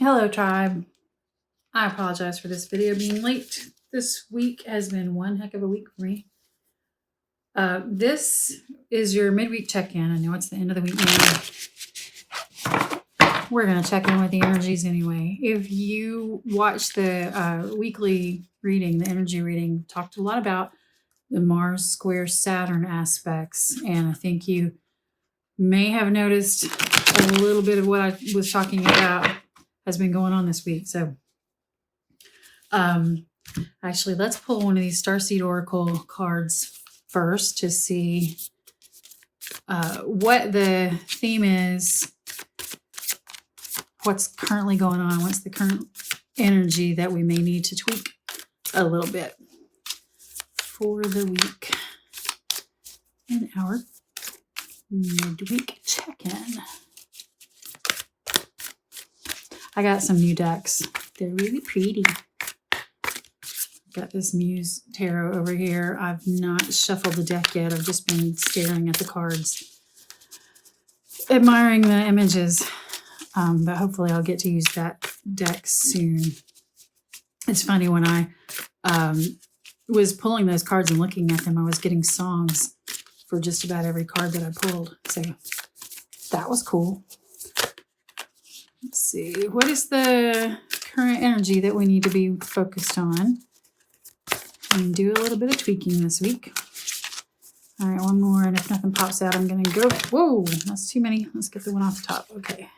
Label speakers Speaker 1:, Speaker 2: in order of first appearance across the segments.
Speaker 1: Hello, tribe. I apologize for this video being late. This week has been one heck of a week for me. This is your midweek check-in. I know it's the end of the week now. We're going to check in with the energies anyway. If you watch the weekly reading, the energy reading, talked a lot about the Mars square Saturn aspects, and I think you may have noticed a little bit of what I was talking about has been going on this week. So actually, let's pull one of these Starseed Oracle cards first to see what the theme is, what's currently going on, what's the current energy that we may need to tweak a little bit for the week in our midweek check-in. I got some new decks. They're really pretty. Got this Muse Tarot over here. I've not shuffled the deck yet. I've just been staring at the cards, admiring the images. But hopefully I'll get to use that deck soon. It's funny, when I was pulling those cards and looking at them, I was getting songs for just about every card that I pulled. So that was cool. Let's see. What is the current energy that we need to be focused on? And do a little bit of tweaking this week. All right, one more, and if nothing pops out, I'm going to go. Whoa, that's too many. Let's get the one off the top. Okay.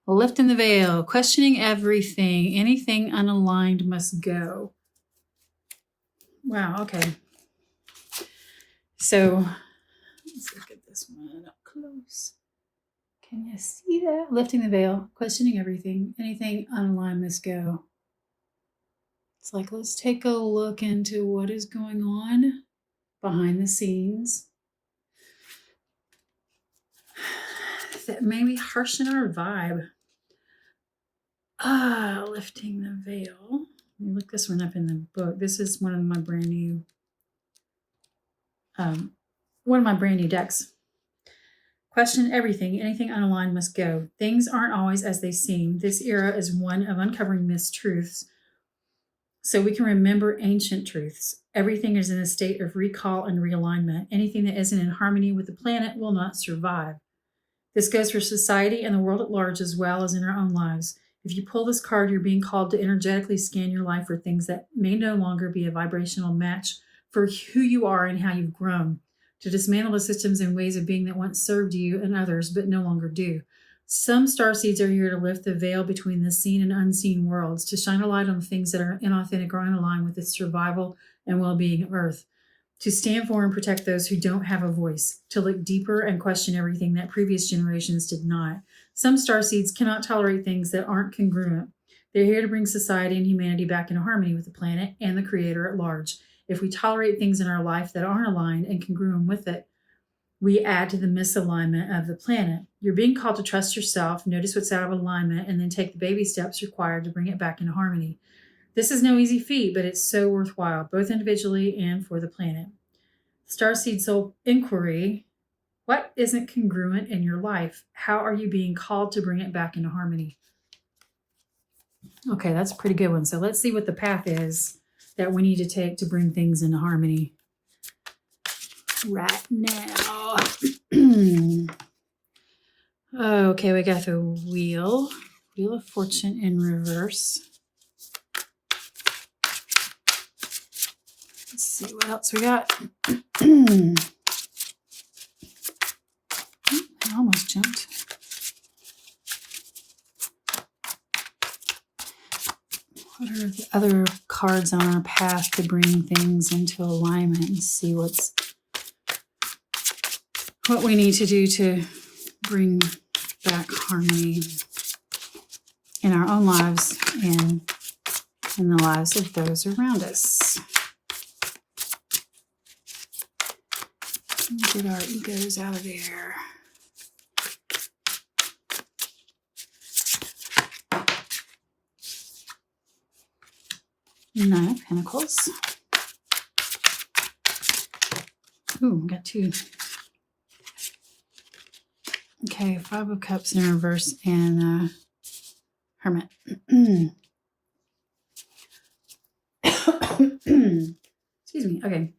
Speaker 1: Lifting the veil, questioning everything. Anything unaligned must go. Wow, okay. So let's look at this one up close. Can you see that? Lifting the veil, questioning everything. Anything unaligned must go. It's like, let's take a look into what is going on behind the scenes that may be harshing our vibe. Lifting the veil. Let me look this one up in the book. This is one of my brand new decks. Question everything. Anything unaligned must go. Things aren't always as they seem. This era is one of uncovering mistruths, so we can remember ancient truths. Everything is in a state of recall and realignment. Anything that isn't in harmony with the planet will not survive. This goes for society and the world at large, as well as in our own lives. If you pull this card, you're being called to energetically scan your life for things that may no longer be a vibrational match for who you are and how you've grown, to dismantle the systems and ways of being that once served you and others but no longer do. Some starseeds are here to lift the veil between the seen and unseen worlds, to shine a light on the things that are inauthentic or unaligned with the survival and well-being of Earth, to stand for and protect those who don't have a voice, to look deeper and question everything that previous generations did not. Some starseeds cannot tolerate things that aren't congruent. They're here to bring society and humanity back into harmony with the planet and the Creator at large. If we tolerate things in our life that aren't aligned and congruent with it, we add to the misalignment of the planet. You're being called to trust yourself, notice what's out of alignment, and then take the baby steps required to bring it back into harmony. This is no easy feat, but it's so worthwhile, both individually and for the planet. Starseed Soul Inquiry. What isn't congruent in your life? How are you being called to bring it back into harmony? Okay, that's a pretty good one. So let's see what the path is that we need to take to bring things into harmony right now. Okay, we got the Wheel of Fortune in reverse. Let's see what else we got. I almost jumped. What are the other cards on our path to bring things into alignment and see what we need to do to bring back harmony in our own lives and in the lives of those around us. Get our egos out of there. Nine of Pentacles. Ooh, got two. Okay, Five of Cups in reverse and Hermit. Excuse me. Okay.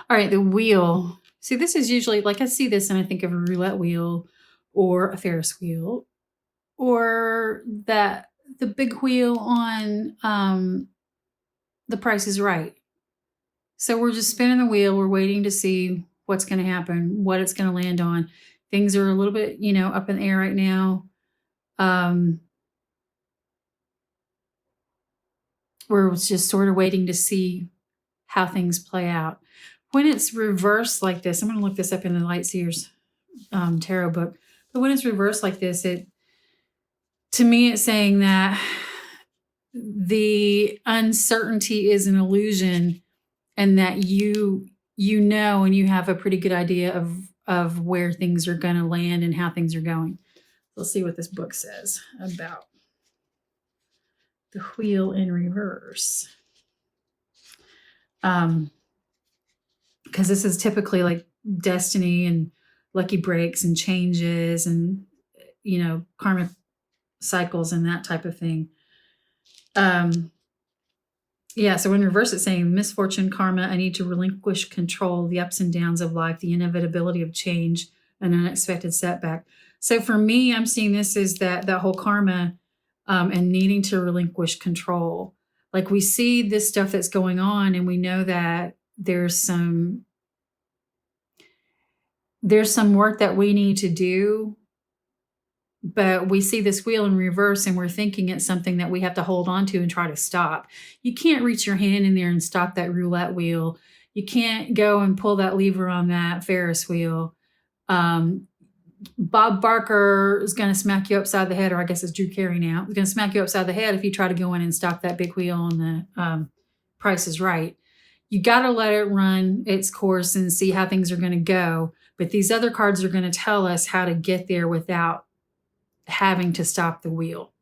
Speaker 1: All right, the wheel. See, this is usually, like I see this and I think of a roulette wheel or a Ferris wheel or the big wheel on The Price is Right. So we're just spinning the wheel. We're waiting to see what's going to happen, what it's going to land on. Things are a little bit, up in the air right now. We're just sort of waiting to see how things play out. When it's reversed like this, I'm going to look this up in the Lightseers tarot book. But when it's reversed like this, to me, it's saying that the uncertainty is an illusion, and that you know and you have a pretty good idea of where things are going to land and how things are going. Let's see what this book says about the wheel in reverse. Because this is typically like destiny and lucky breaks and changes and, karmic cycles and that type of thing. So in reverse, it's saying misfortune, karma, I need to relinquish control, the ups and downs of life, the inevitability of change, an unexpected setback. So for me, I'm seeing this as that whole karma and needing to relinquish control. Like we see this stuff that's going on and we know that there's some work that we need to do, but we see this wheel in reverse and we're thinking it's something that we have to hold on to and try to stop. You can't reach your hand in there and stop that roulette wheel. You can't go and pull that lever on that Ferris wheel. Bob Barker is going to smack you upside the head, or I guess it's Drew Carey now. He's going to smack you upside the head if you try to go in and stop that big wheel on the Price is Right. You got to let it run its course and see how things are going to go. But these other cards are going to tell us how to get there without having to stop the wheel.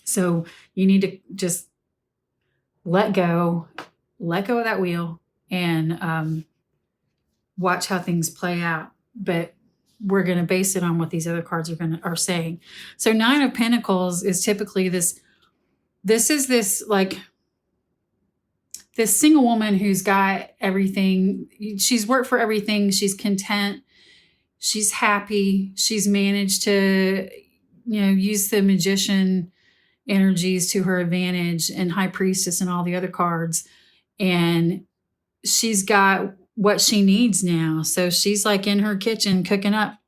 Speaker 1: So you need to just let go of that wheel and watch how things play out. But we're going to base it on what these other cards are saying. So 9 of Pentacles is typically this is this like this single woman who's got everything. She's worked for everything. She's content. She's happy. She's managed to, use the Magician energies to her advantage and High Priestess and all the other cards. And she's got what she needs now. So she's like in her kitchen cooking up.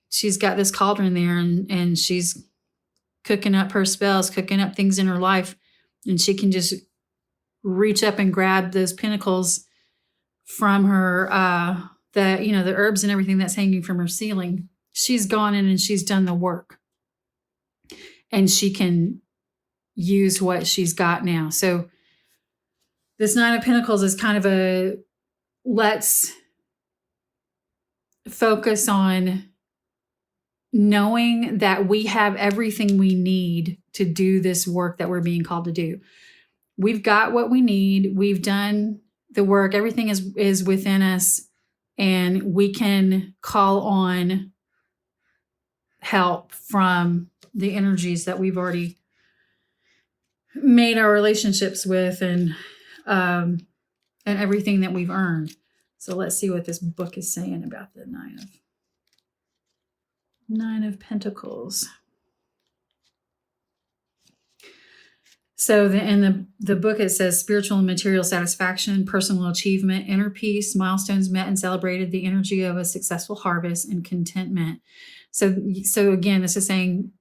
Speaker 1: She's got this cauldron there and she's cooking up her spells, cooking up things in her life. And she can just reach up and grab those pentacles from her, the herbs and everything that's hanging from her ceiling. She's gone in and she's done the work. And she can use what she's got now. So this 9 of Pentacles is kind of let's focus on knowing that we have everything we need to do this work that we're being called to do. We've got what we need. We've done the work. Everything is within us, and we can call on help from the energies that we've already made our relationships with and everything that we've earned. So let's see what this book is saying about the 9 of Pentacles. So in the book, it says spiritual and material satisfaction, personal achievement, inner peace, milestones met and celebrated, the energy of a successful harvest, and contentment. So again, this is saying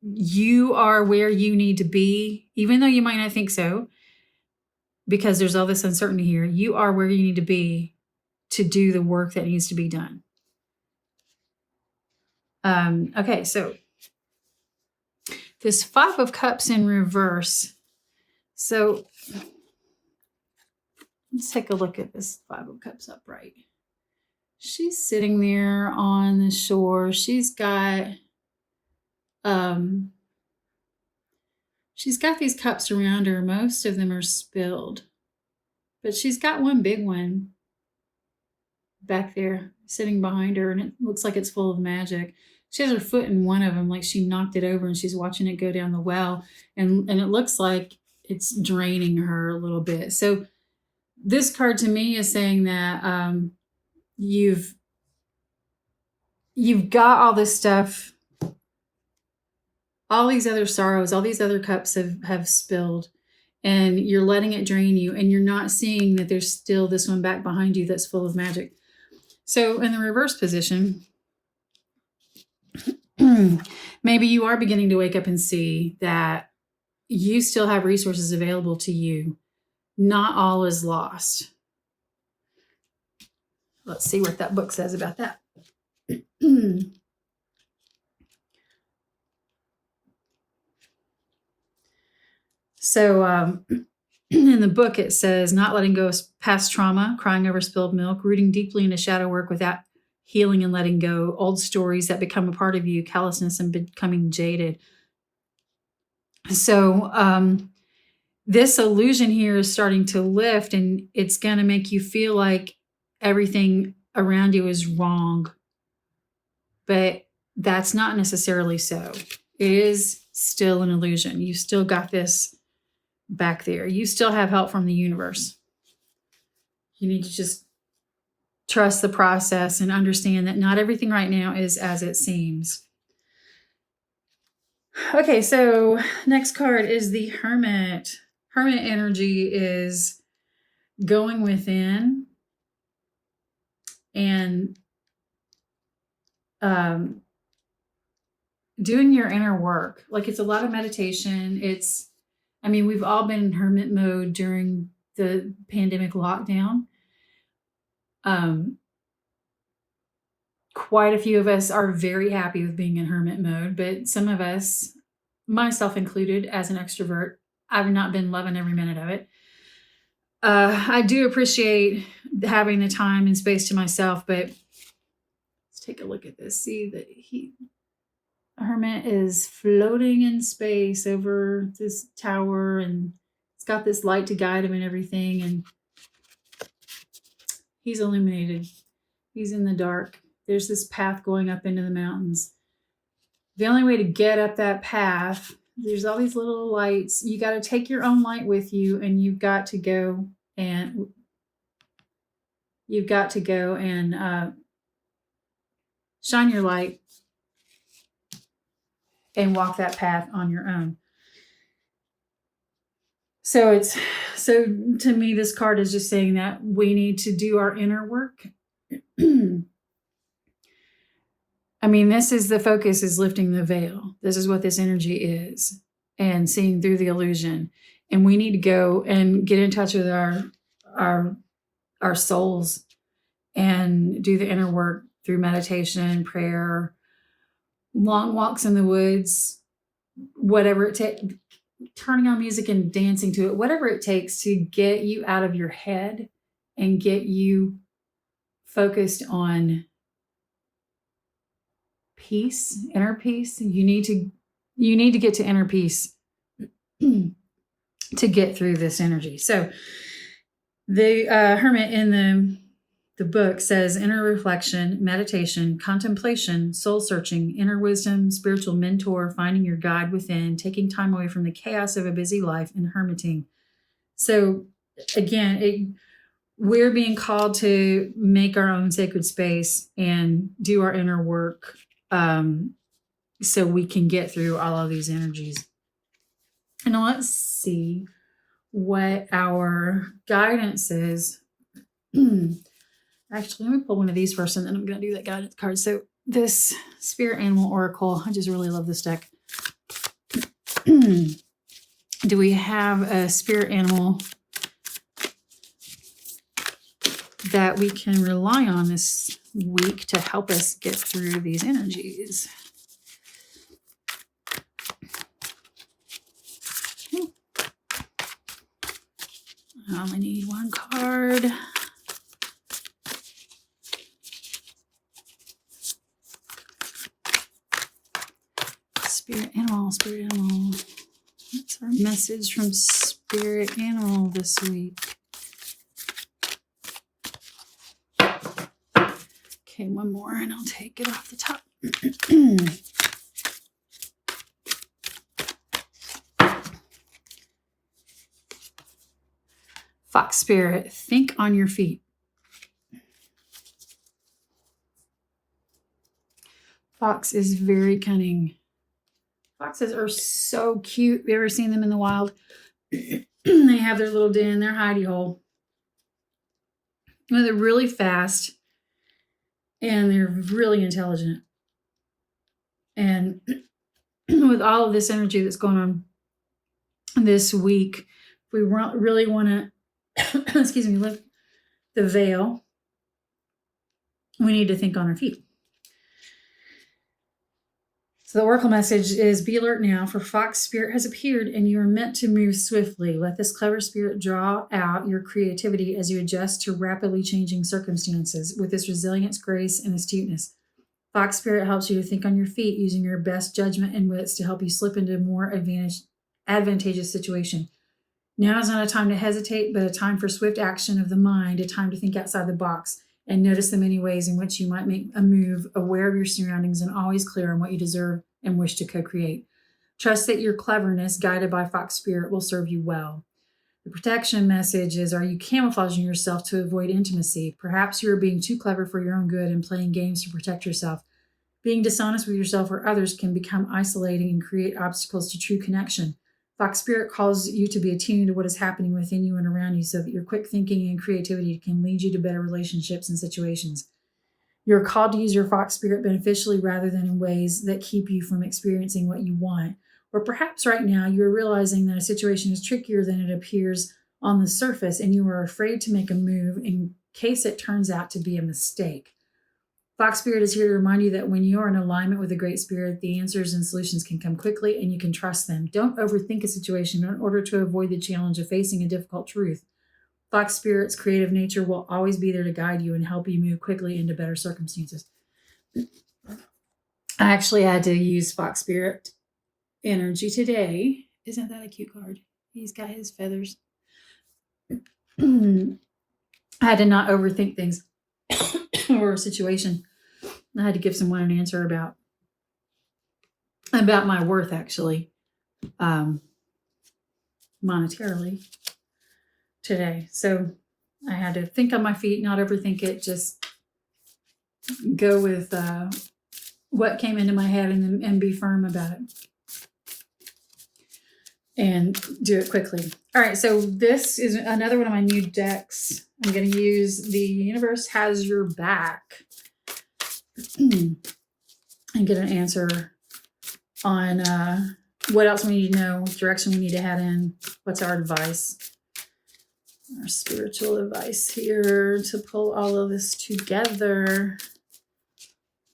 Speaker 1: you are where you need to be, even though you might not think so, because there's all this uncertainty here. You are where you need to be to do the work that needs to be done. Okay, so this 5 of Cups in reverse. So let's take a look at this 5 of Cups upright. She's sitting there on the shore. She's got these cups around her. Most of them are spilled, but she's got one big one back there sitting behind her, and it looks like it's full of magic. she has her foot in one of them, like she knocked it over and she's watching it go down the well. And it looks like it's draining her a little bit. So this card to me is saying that you've got all this stuff, all these other sorrows, all these other cups have spilled, and you're letting it drain you, and you're not seeing that there's still this one back behind you that's full of magic. So in the reverse position, maybe you are beginning to wake up and see that you still have resources available to you. Not all is lost. Let's see what that book says about that. So in the book, it says, not letting go of past trauma, crying over spilled milk, rooting deeply into shadow work without healing and letting go, old stories that become a part of you, callousness and becoming jaded. So this illusion here is starting to lift, and it's going to make you feel like everything around you is wrong. But that's not necessarily so. It is still an illusion. You still got this back there. You still have help from the universe. You need to just trust the process and understand that not everything right now is as it seems. Okay, so next card is the Hermit. Hermit energy is going within and doing your inner work. Like, it's a lot of meditation. We've all been in hermit mode during the pandemic lockdown. Quite a few of us are very happy with being in hermit mode, but some of us, myself included, as an extrovert, I've not been loving every minute of it. I do appreciate having the time and space to myself, but let's take a look at this. See that Hermit is floating in space over this tower, and it's got this light to guide him and everything, and he's illuminated. He's in the dark. There's this path going up into the mountains. The only way to get up that path, there's all these little lights. You got to take your own light with you, and you've got to go and shine your light and walk that path on your own. So to me, this card is just saying that we need to do our inner work. This is the focus, is lifting the veil. This is what this energy is, and seeing through the illusion. And we need to go and get in touch with our souls and do the inner work through meditation, prayer, long walks in the woods, whatever it takes, turning on music and dancing to it, whatever it takes to get you out of your head and get you focused on peace, inner peace. You need to get to inner peace to get through this energy. So the Hermit in the book says inner reflection, meditation, contemplation, soul searching, inner wisdom, spiritual mentor, finding your guide within, taking time away from the chaos of a busy life, and hermiting. So again, we're being called to make our own sacred space and do our inner work, so we can get through all of these energies. And let's see what our guidance is. Actually, let me pull one of these first, and then I'm going to do that guidance card. So this Spirit Animal Oracle, I just really love this deck. Do we have a spirit animal that we can rely on this week to help us get through these energies? I only need one card. Spirit animal. What's our message from Spirit Animal this week? Okay, one more and I'll take it off the top. Fox Spirit, think on your feet. Fox is very cunning. Foxes are so cute. Have you ever seen them in the wild? They have their little den, their hidey hole. Well, they're really fast and they're really intelligent. And with all of this energy that's going on this week, if we really want to, excuse me, lift the veil, we need to think on our feet. So the oracle message is, be alert now, for Fox Spirit has appeared and you are meant to move swiftly. Let this clever spirit draw out your creativity as you adjust to rapidly changing circumstances with this resilience, grace, and astuteness. Fox Spirit helps you to think on your feet using your best judgment and wits to help you slip into a more advantageous situation. Now is not a time to hesitate, but a time for swift action of the mind, a time to think outside the box and notice the many ways in which you might make a move, aware of your surroundings and always clear on what you deserve and wish to co-create. Trust that your cleverness, guided by Fox Spirit, will serve you well. The protection message is, are you camouflaging yourself to avoid intimacy? Perhaps you are being too clever for your own good and playing games to protect yourself. Being dishonest with yourself or others can become isolating and create obstacles to true connection. Fox Spirit calls you to be attuned to what is happening within you and around you so that your quick thinking and creativity can lead you to better relationships and situations. You're called to use your Fox Spirit beneficially rather than in ways that keep you from experiencing what you want. Or perhaps right now you're realizing that a situation is trickier than it appears on the surface and you are afraid to make a move in case it turns out to be a mistake. Fox Spirit is here to remind you that when you are in alignment with the Great Spirit, the answers and solutions can come quickly and you can trust them. Don't overthink a situation in order to avoid the challenge of facing a difficult truth. Fox Spirit's creative nature will always be there to guide you and help you move quickly into better circumstances. I actually had to use Fox Spirit energy today. Isn't that a cute card? He's got his feathers. I had to not overthink things or a situation. I had to give someone an answer about my worth, actually, monetarily today. So I had to think on my feet, not overthink it, just go with what came into my head and be firm about it and do it quickly. All right, so this is another one of my new decks. I'm going to use The Universe Has Your Back and get an answer on what else we need to know, what direction we need to head in, what's our advice, our spiritual advice here to pull all of this together.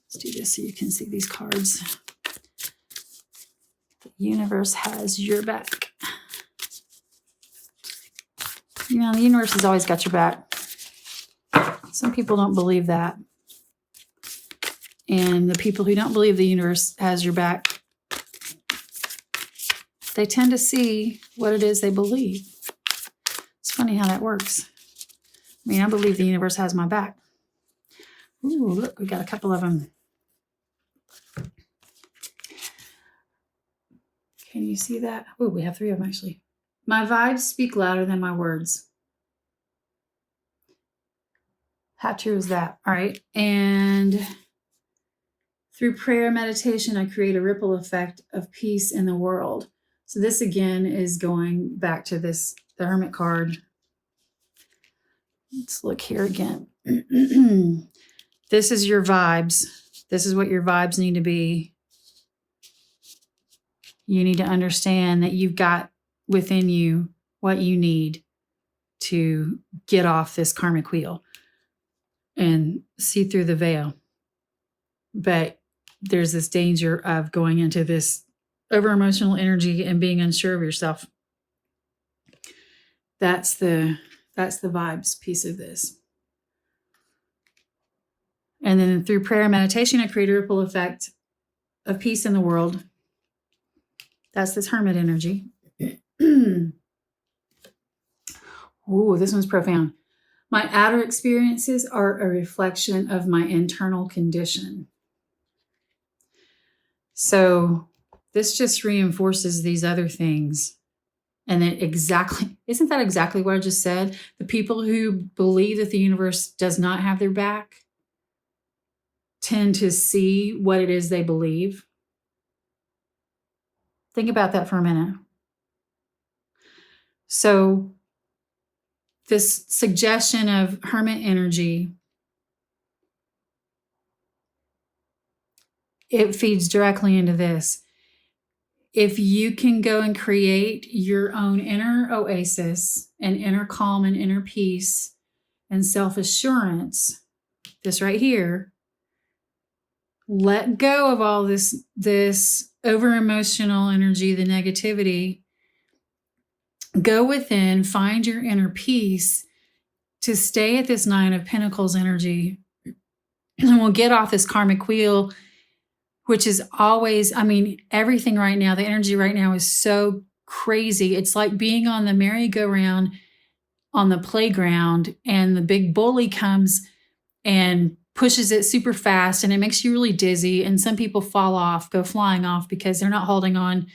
Speaker 1: Let's do this so you can see these cards. The universe has your back. You know, the universe has always got your back. Some people don't believe that. And the people who don't believe the universe has your back, they tend to see what it is they believe. It's funny how that works. I mean, I believe the universe has my back. Ooh, look, we got a couple of them. Can you see that? Oh, we have 3 of them, actually. My vibes speak louder than my words. How true is that? All right. And through prayer meditation, I create a ripple effect of peace in the world. So this again is going back to the Hermit card. Let's look here again. This is your vibes. This is what your vibes need to be. You need to understand that you've got within you what you need to get off this karmic wheel and see through the veil. But there's this danger of going into this over-emotional energy and being unsure of yourself. That's the vibes piece of this. And then through prayer and meditation, I create a ripple effect of peace in the world. That's this hermit energy. Ooh, this one's profound. My outer experiences are a reflection of my internal condition. So this just reinforces these other things. And isn't that exactly what I just said? The people who believe that the universe does not have their back tend to see what it is they believe. Think about that for a minute. So this suggestion of hermit energy, it feeds directly into this. If you can go and create your own inner oasis and inner calm and inner peace and self-assurance, this right here, let go of all this over-emotional energy, the negativity. Go within, find your inner peace to stay at this 9 of Pentacles energy. And we'll get off this karmic wheel, which is always, everything right now, the energy right now is so crazy. It's like being on the merry-go-round on the playground, and the big bully comes and pushes it super fast, and it makes you really dizzy. And some people fall off, go flying off because they're not holding on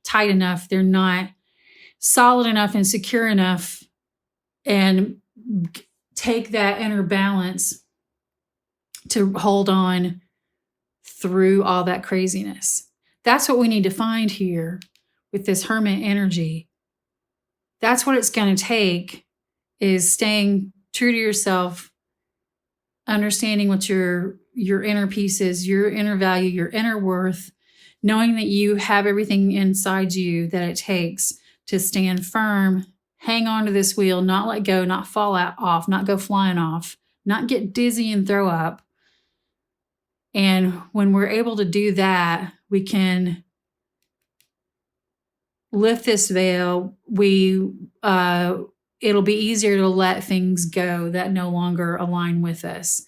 Speaker 1: tight enough. They're not solid enough and secure enough and take that inner balance to hold on through all that craziness. That's what we need to find here with this hermit energy. That's what it's going to take, is staying true to yourself, understanding what your inner peace is, your inner value, your inner worth, knowing that you have everything inside you that it takes to stand firm, hang on to this wheel, not let go, not fall off, not go flying off, not get dizzy and throw up. And when we're able to do that, we can lift this veil. It'll be easier to let things go that no longer align with us.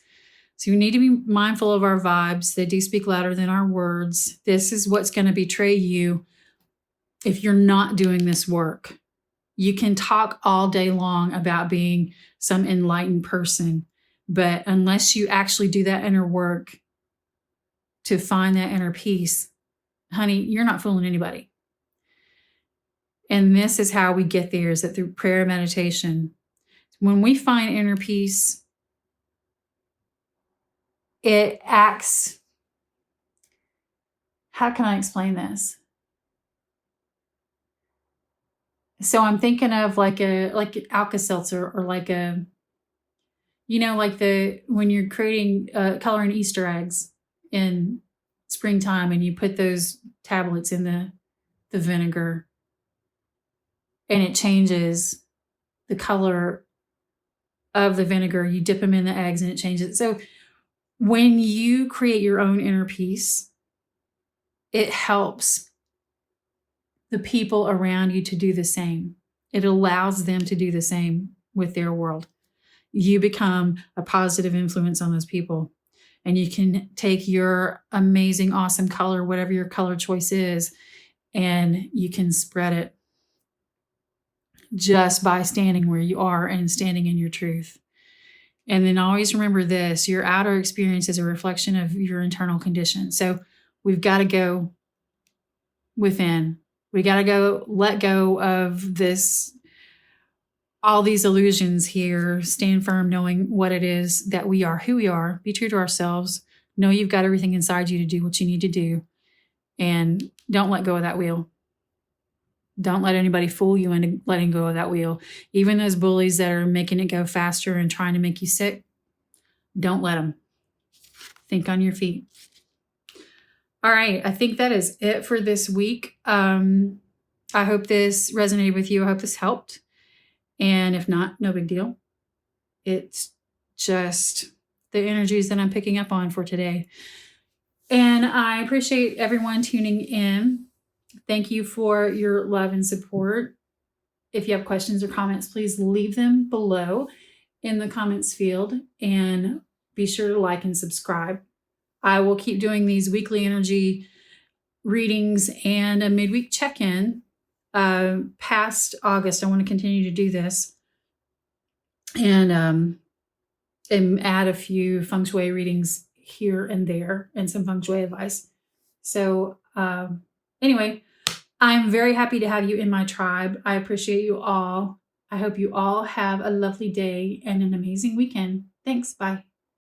Speaker 1: So you need to be mindful of our vibes. They do speak louder than our words. This is what's going to betray you if you're not doing this work. You can talk all day long about being some enlightened person, but unless you actually do that inner work to find that inner peace, honey, you're not fooling anybody. And this is how we get there, is that through prayer and meditation. When we find inner peace, it acts, how can I explain this? So I'm thinking of like Alka-Seltzer, or like when you're creating coloring Easter eggs in springtime, and you put those tablets in the vinegar, and it changes the color of the vinegar. You dip them in the eggs and it changes. So when you create your own inner peace, it helps the people around you to do the same. It allows them to do the same with their world. You become a positive influence on those people. And you can take your amazing, awesome color, whatever your color choice is, and you can spread it just by standing where you are and standing in your truth. And then always remember this: your outer experience is a reflection of your internal condition. So we've got to go within. We got to go let go of this, all these illusions here. Stand firm, knowing what it is that we are, who we are. Be true to ourselves. Know you've got everything inside you to do what you need to do. And don't let go of that wheel. Don't let anybody fool you into letting go of that wheel. Even those bullies that are making it go faster and trying to make you sick, don't let them. Think on your feet. All right, I think that is it for this week. I hope this resonated with you. I hope this helped. And if not, no big deal. It's just the energies that I'm picking up on for today. And I appreciate everyone tuning in. Thank you for your love and support. If you have questions or comments, please leave them below in the comments field, and be sure to like and subscribe. I will keep doing these weekly energy readings and a midweek check-in past August. I want to continue to do this. and add a few feng shui readings here and there and some feng shui advice. So anyway, I'm very happy to have you in my tribe. I appreciate you all. I hope you all have a lovely day and an amazing weekend. Thanks. Bye.